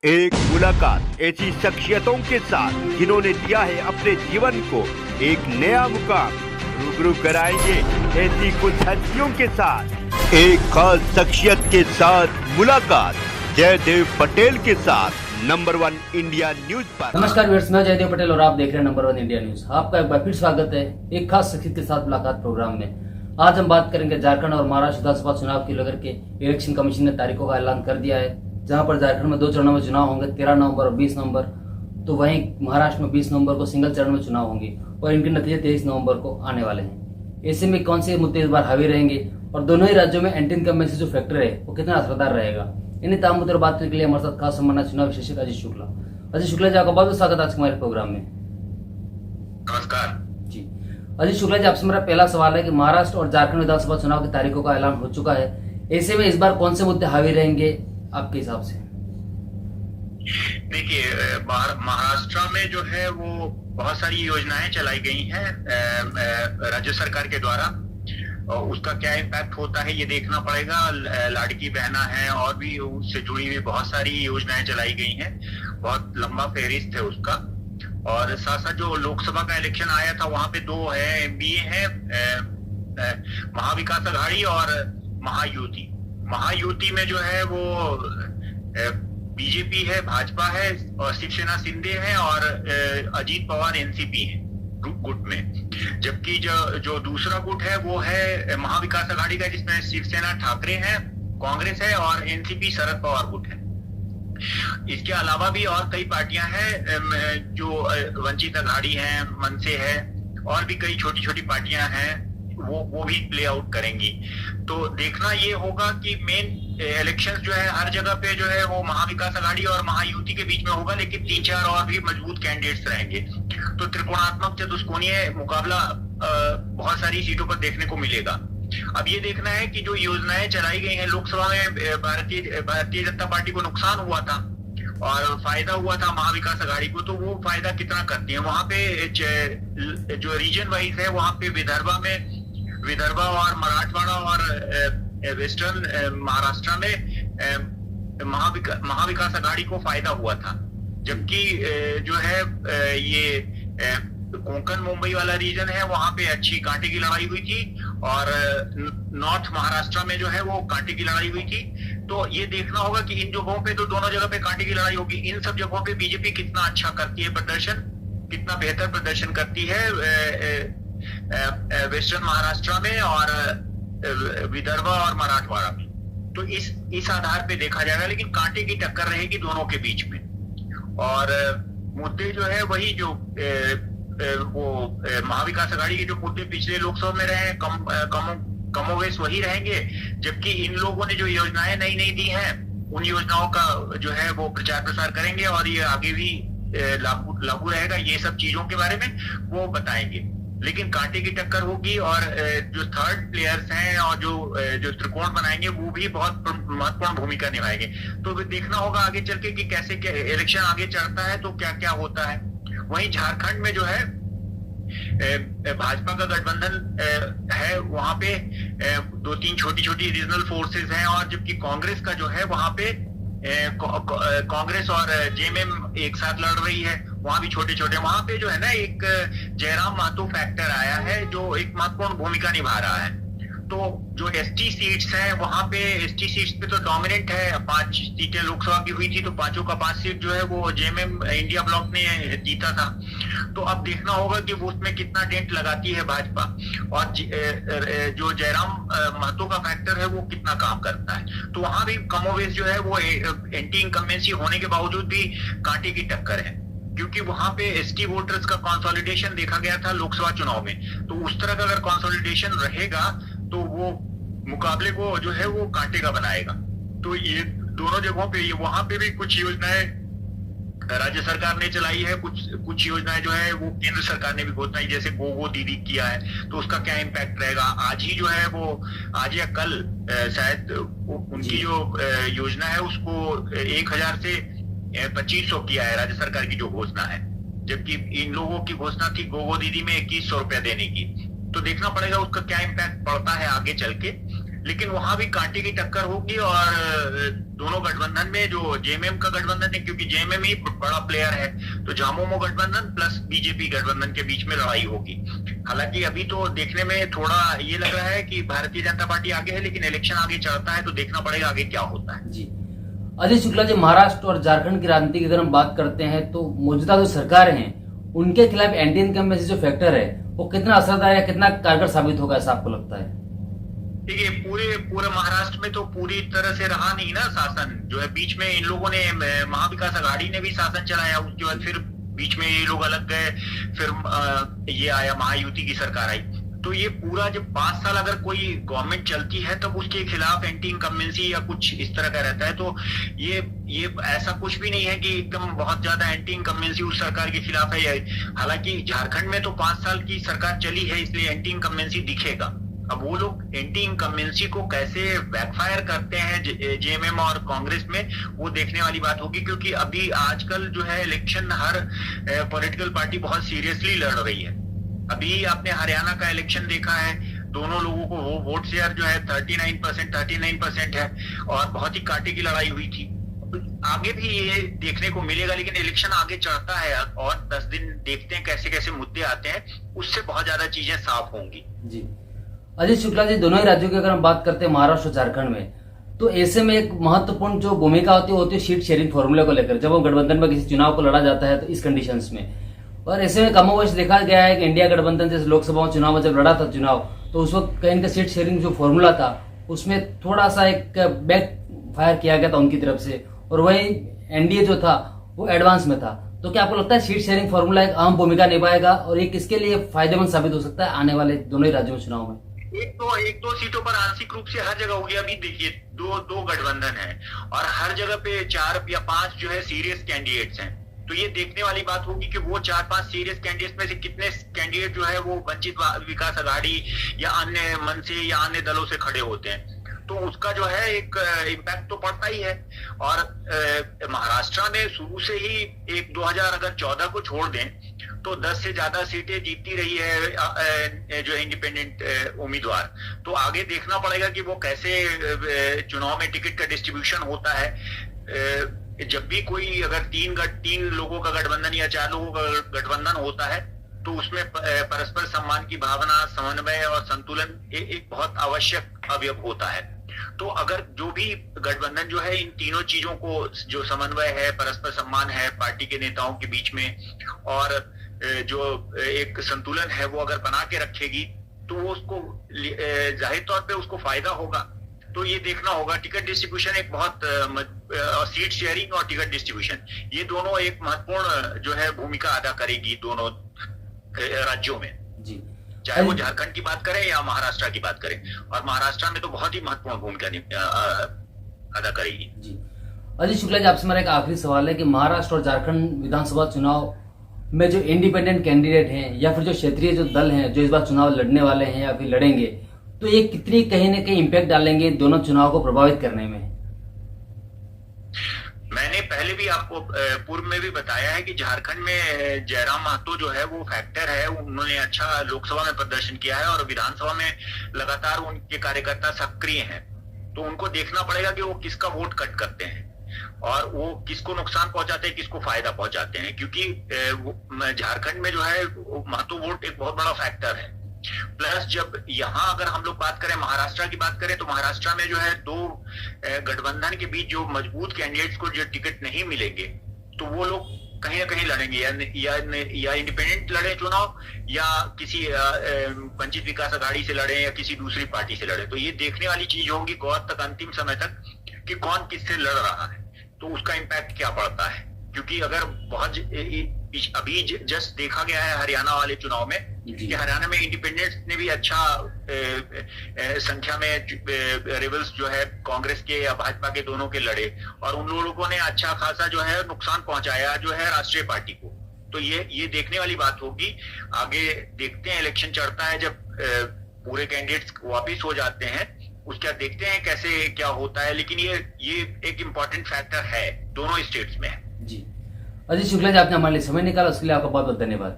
एक मुलाकात ऐसी शख्सियतों के साथ जिन्होंने दिया है अपने जीवन को एक नया मुकाम। रूबरू कराएंगे ऐसी कुछ हस्तियों के साथ एक खास शख्सियत के साथ मुलाकात जयदेव पटेल के साथ नंबर 1 इंडिया न्यूज पर। नमस्कार व्यूअर्स, मैं जयदेव पटेल और आप देख रहे हैं नंबर 1 इंडिया न्यूज। आपका एक बार फिर स्वागत है एक खास शख्सियत के साथ मुलाकात प्रोग्राम में। आज हम बात करेंगे झारखंड और महाराष्ट्र विधानसभा चुनाव की लेकर के। इलेक्शन कमीशन ने तारीखों का ऐलान कर दिया है, जहां पर झारखंड में 2 चरणों में चुनाव होंगे, 13 नवंबर और 20 नवंबर। तो वहीं महाराष्ट्र में 20 नवंबर को सिंगल चरण में चुनाव होंगे और इनके नतीजे 23 नवंबर को आने वाले हैं। ऐसे में कौन से मुद्दे इस बार हावी रहेंगे और दोनों ही राज्यों में एंटी इनकम्बेंसी जो फैक्टर है वो कितना असरदार रहेगा, इन्हीं तमाम मुद्दों पर बात करने के लिए हमारे साथ खास सम्मानित चुनाव विशेषज्ञ अजीत शुक्ला। अजीत शुक्ला जी, आपका बहुत बहुत स्वागत है आज के हमारे प्रोग्राम में। नमस्कार जी अजीत शुक्ला जी, आपसे मेरा पहला सवाल है कि महाराष्ट्र और झारखंड विधानसभा चुनाव की तारीखों का ऐलान हो चुका है, ऐसे में इस बार कौन से मुद्दे हावी रहेंगे आपके हिसाब से? देखिए, महाराष्ट्र में जो है वो बहुत सारी योजनाएं चलाई गई हैं राज्य सरकार के द्वारा, और उसका क्या इम्पैक्ट होता है ये देखना पड़ेगा। लाड़की बहना है और भी उससे जुड़ी हुई बहुत सारी योजनाएं चलाई गई हैं, बहुत लंबा फहरिस्त है उसका। और साथ साथ जो लोकसभा का इलेक्शन आया था वहां पे 2 है एमबीए है, महाविकास अघाड़ी और महायुति। महायुति में जो है वो बीजेपी है, भाजपा है और शिवसेना शिंदे है और अजीत पवार एनसीपी है गुट में। जबकि जो दूसरा गुट है वो है महाविकास अघाड़ी का, जिसमें शिवसेना ठाकरे है, कांग्रेस है और एनसीपी शरद पवार गुट है। इसके अलावा भी और कई पार्टियां हैं जो वंचित अघाड़ी है, मनसे है और भी कई छोटी छोटी पार्टियां हैं, वो भी प्ले आउट करेंगी। तो देखना ये होगा कि मेन इलेक्शंस जो है हर जगह पे जो है वो महाविकास अघाड़ी और महायुति के बीच में होगा, लेकिन 3-4 और भी मजबूत कैंडिडेट्स रहेंगे। तो त्रिकोणात्मक चतुष्कोणीय मुकाबला बहुत सारी सीटों पर देखने को मिलेगा। अब ये देखना है कि जो योजनाएं चलाई गई हैं लोकसभा में, भारतीय जनता पार्टी को नुकसान हुआ था और फायदा हुआ था महाविकास अघाड़ी को, तो वो फायदा कितना करती है। वहां पे जो रीजन वाइज है वहां पे विदर्भा और मराठवाड़ा और वेस्टर्न महाराष्ट्र में महाविकास अघाड़ी को फायदा हुआ था। जबकि जो है ये कोंकण मुंबई वाला रीजन है वहां पे अच्छी कांटे की लड़ाई हुई थी और नॉर्थ महाराष्ट्र में जो है वो कांटे की लड़ाई हुई थी। तो ये देखना होगा कि इन जगहों पे तो दोनों जगह पे कांटे की लड़ाई होगी। इन सब जगहों पे बीजेपी कितना अच्छा करती है प्रदर्शन, कितना बेहतर प्रदर्शन करती है वेस्टर्न महाराष्ट्र में और विदर्भ और मराठवाड़ा में। तो इस आधार पे देखा जाएगा, लेकिन कांटे की टक्कर रहेगी दोनों के बीच में। और मुद्दे जो है वही जो वो महाविकास अघाड़ी के जो मुद्दे पिछले लोकसभा में रहे कमोवेश वही रहेंगे। जबकि इन लोगों ने जो योजनाएं नई दी हैं उन योजनाओं का जो है वो प्रचार प्रसार करेंगे और ये आगे भी लागू रहेगा। ये सब चीजों के बारे में वो बताएंगे, लेकिन कांटे की टक्कर होगी। और जो थर्ड प्लेयर्स हैं और जो त्रिकोण बनाएंगे वो भी बहुत महत्वपूर्ण भूमिका निभाएंगे। तो देखना होगा आगे चल के कि कैसे इलेक्शन आगे चलता है तो क्या क्या होता है। वहीं झारखंड में जो है भाजपा का गठबंधन है, वहां पे 2-3 छोटी छोटी रीजनल फोर्सेस हैं, और जबकि कांग्रेस का जो है वहां पे कांग्रेस और जेएमएम एक साथ लड़ रही है, वहां भी छोटे छोटे। वहां पे जो है ना एक जयराम महतो फैक्टर आया है जो एक महत्वपूर्ण भूमिका निभा रहा है। तो जो एसटी सीट्स हैं वहां पे, एसटी सीट्स पे तो डोमिनेंट है। 5 सीटें लोकसभा की हुई थी तो 5 का 5 सीट जो है वो जेएमएम इंडिया ब्लॉक ने जीता था। तो अब देखना होगा कि वो उसमें कितना डेंट लगाती है भाजपा, और जो जयराम महतो का फैक्टर है वो कितना काम करता है। तो वहां भी कमोवेश जो है वो एंटी इनकम्बेंसी होने के बावजूद भी कांटे की टक्कर है, क्योंकि वहां पे एसटी वोटर्स का कंसोलिडेशन देखा गया था लोकसभा चुनाव में। तो उस तरह का अगर कंसोलिडेशन रहेगा तो वो मुकाबले को जो है वो कांटे का बनाएगा। तो ये दोनों जगहों पे, वहां पे भी कुछ योजनाएं राज्य सरकार ने चलाई है, कुछ योजनाएं जो है वो केंद्र सरकार ने भी घोषणाई, जैसे गोगो दीदी किया है। तो उसका क्या इम्पैक्ट रहेगा। आज ही जो है वो, आज या कल शायद उनकी जो योजना है उसको 1000 से 2500 किया है राज्य सरकार की जो घोषणा है, जबकि इन लोगों की घोषणा थी गोगो दीदी में 2100 रुपया देने की। तो देखना पड़ेगा उसका क्या इम्पैक्ट पड़ता है आगे चल के। लेकिन वहां भी कांटे की टक्कर होगी और दोनों गठबंधन में जो जेएमएम का गठबंधन है, क्योंकि जेएमएम ही बड़ा प्लेयर है, तो झामुमो गठबंधन प्लस बीजेपी गठबंधन के बीच में लड़ाई होगी। हालांकि अभी तो देखने में थोड़ा ये लग रहा है कि भारतीय जनता पार्टी आगे है, लेकिन इलेक्शन आगे चलता है तो देखना पड़ेगा आगे क्या होता है। जी अजय शुक्ला जी, महाराष्ट्र और झारखंड की राजनीति की अगर हम बात करते हैं तो मौजूदा जो सरकार है उनके खिलाफ एंटी इनकम्बेंसी जो फैक्टर है वो कितना असरदार या कितना कारगर साबित होगा ऐसा आपको लगता है? देखिए, पूरे महाराष्ट्र में तो पूरी तरह से रहा नहीं ना शासन, जो है बीच में इन लोगों ने महाविकास आघाड़ी ने भी शासन चलाया, उसके बाद फिर बीच में ये लोग अलग गए, फिर ये आया महायुति की सरकार आई। तो ये पूरा जब 5 साल अगर कोई गवर्नमेंट चलती है तब उसके खिलाफ एंटी इनकम्बेंसी या कुछ इस तरह का रहता है। तो ये ऐसा कुछ भी नहीं है कि एकदम बहुत ज्यादा एंटी इनकम्बेंसी उस सरकार के खिलाफ है। हालांकि झारखंड में तो 5 साल की सरकार चली है, इसलिए एंटी इनकम्बेंसी दिखेगा। अब वो लोग एंटी इनकम्बेंसी को कैसे बैकफायर करते हैं जेएमएम और कांग्रेस में, वो देखने वाली बात होगी, क्योंकि अभी आजकल जो है इलेक्शन हर पॉलिटिकल पार्टी बहुत सीरियसली लड़ रही है। अभी आपने हरियाणा का इलेक्शन देखा है, दोनों लोगों को वोट शेयर जो है 39% है और बहुत ही कांटे की लड़ाई हुई थी। आगे भी ये देखने को मिलेगा, लेकिन इलेक्शन आगे चलता है और 10 दिन देखते हैं कैसे कैसे मुद्दे आते हैं, उससे बहुत ज्यादा चीजें साफ होंगी। जी अजय शुक्ला जी, दोनों ही राज्यों की अगर हम बात करते हैं महाराष्ट्र और झारखंड में, तो ऐसे में एक महत्वपूर्ण जो भूमिका होती है सीट शेयरिंग फॉर्मूले को लेकर, जब वो गठबंधन में किसी चुनाव को लड़ा जाता है तो इस कंडीशंस में। और ऐसे में कमोबेश देखा गया है कि इंडिया गठबंधन जैसे लोकसभा चुनाव में जब लड़ा था चुनाव, तो उस वक्त कहीं का सीट शेयरिंग जो फॉर्मूला था उसमें थोड़ा सा एक बैक फायर किया गया था उनकी तरफ से, और वही एनडीए जो था वो एडवांस में था। तो क्या आपको लगता है सीट शेयरिंग फॉर्मूला एक अहम भूमिका निभाएगा और ये किसके लिए फायदेमंद साबित हो सकता है आने वाले दोनों ही राज्यों में चुनाव में? एक दो सीटों पर आंशिक रूप से हर जगह होगी। अभी देखिए दो गठबंधन है और हर जगह पे 4 या 5 जो है सीरियस कैंडिडेट्स हैं। तो ये देखने वाली बात होगी कि वो 4-5 सीरियस कैंडिडेट में से कितने कैंडिडेट जो है वो वंचित विकास आघाड़ी या अन्य मन से या अन्य दलों से खड़े होते हैं, तो उसका जो है एक इम्पैक्ट तो पड़ता ही है। और महाराष्ट्र में शुरू से ही एक 2014 को छोड़ दें तो 10 से ज्यादा सीटें जीतती रही है जो इंडिपेंडेंट उम्मीदवार। तो आगे देखना पड़ेगा कि वो कैसे चुनाव में टिकट का डिस्ट्रीब्यूशन होता है। जब भी कोई अगर 3 लोगों का गठबंधन या 4 लोगों का गठबंधन होता है तो उसमें परस्पर सम्मान की भावना, समन्वय और संतुलन एक बहुत आवश्यक अवयव होता है। तो अगर जो भी गठबंधन जो है इन तीनों चीजों को, जो समन्वय है, परस्पर सम्मान है पार्टी के नेताओं के बीच में, और जो एक संतुलन है वो अगर बना के रखेगी तो वो उसको जाहिर तौर पे उसको फायदा होगा। तो ये देखना होगा। टिकट डिस्ट्रीब्यूशन एक बहुत सीट शेयरिंग और टिकट डिस्ट्रीब्यूशन, ये दोनों एक महत्वपूर्ण जो है भूमिका अदा करेगी दोनों राज्यों में जी, चाहे वो झारखंड की बात करें या महाराष्ट्र की बात करें। और महाराष्ट्र में तो बहुत ही महत्वपूर्ण भूमिका अदा करेगी जी। अजय शुक्ला जी, आपसे मेरा एक आखिरी सवाल है कि महाराष्ट्र और झारखंड विधानसभा चुनाव में जो इंडिपेंडेंट कैंडिडेट हैं या फिर जो क्षेत्रीय जो दल हैं जो इस बार चुनाव लड़ने वाले हैं या फिर लड़ेंगे, तो ये कितनी कहीं ना कहीं इम्पैक्ट डालेंगे दोनों चुनाव को प्रभावित करने में? मैंने पहले भी आपको पूर्व में भी बताया है कि झारखंड में जयराम महतो जो है वो फैक्टर है। उन्होंने अच्छा लोकसभा में प्रदर्शन किया है और विधानसभा में लगातार उनके कार्यकर्ता सक्रिय हैं। तो उनको देखना पड़ेगा कि वो किसका वोट कट करते हैं और वो किसको नुकसान पहुंचाते हैं, किसको फायदा पहुंचाते हैं। क्योंकि झारखंड में जो है महतो वोट एक बहुत बड़ा फैक्टर है। प्लस जब यहाँ अगर हम लोग बात करें, महाराष्ट्र की बात करें, तो महाराष्ट्र में जो है 2 गठबंधन के बीच जो मजबूत कैंडिडेट्स को जो टिकट नहीं मिलेंगे तो वो लोग कहीं ना कहीं लड़ेंगे, या इंडिपेंडेंट लड़े चुनाव या किसी वंचित विकास आघाड़ी से लड़े या किसी दूसरी पार्टी से लड़े। तो ये देखने वाली चीज होगी गौर तक, अंतिम समय तक, कि कौन किससे लड़ रहा है, तो उसका इम्पैक्ट क्या पड़ता है। क्योंकि अगर बहुत अभी जस्ट देखा गया है हरियाणा वाले चुनाव में कि हरियाणा में इंडिपेंडेंट्स ने भी अच्छा संख्या में रेबल्स जो है कांग्रेस के या भाजपा के दोनों के लड़े और उन लोगों ने अच्छा खासा जो है नुकसान पहुंचाया जो है राष्ट्रीय पार्टी को। तो ये देखने वाली बात होगी। आगे देखते हैं, इलेक्शन चढ़ता है जब पूरे कैंडिडेट्स वापिस हो जाते हैं, उसका देखते हैं कैसे क्या होता है। लेकिन ये एक इम्पोर्टेंट फैक्टर है, दोनों स्टेट्स में है जी। अजय शुक्ला जी, आपने हमारे लिए समय निकाला, उसके लिए आपका बहुत बहुत धन्यवाद।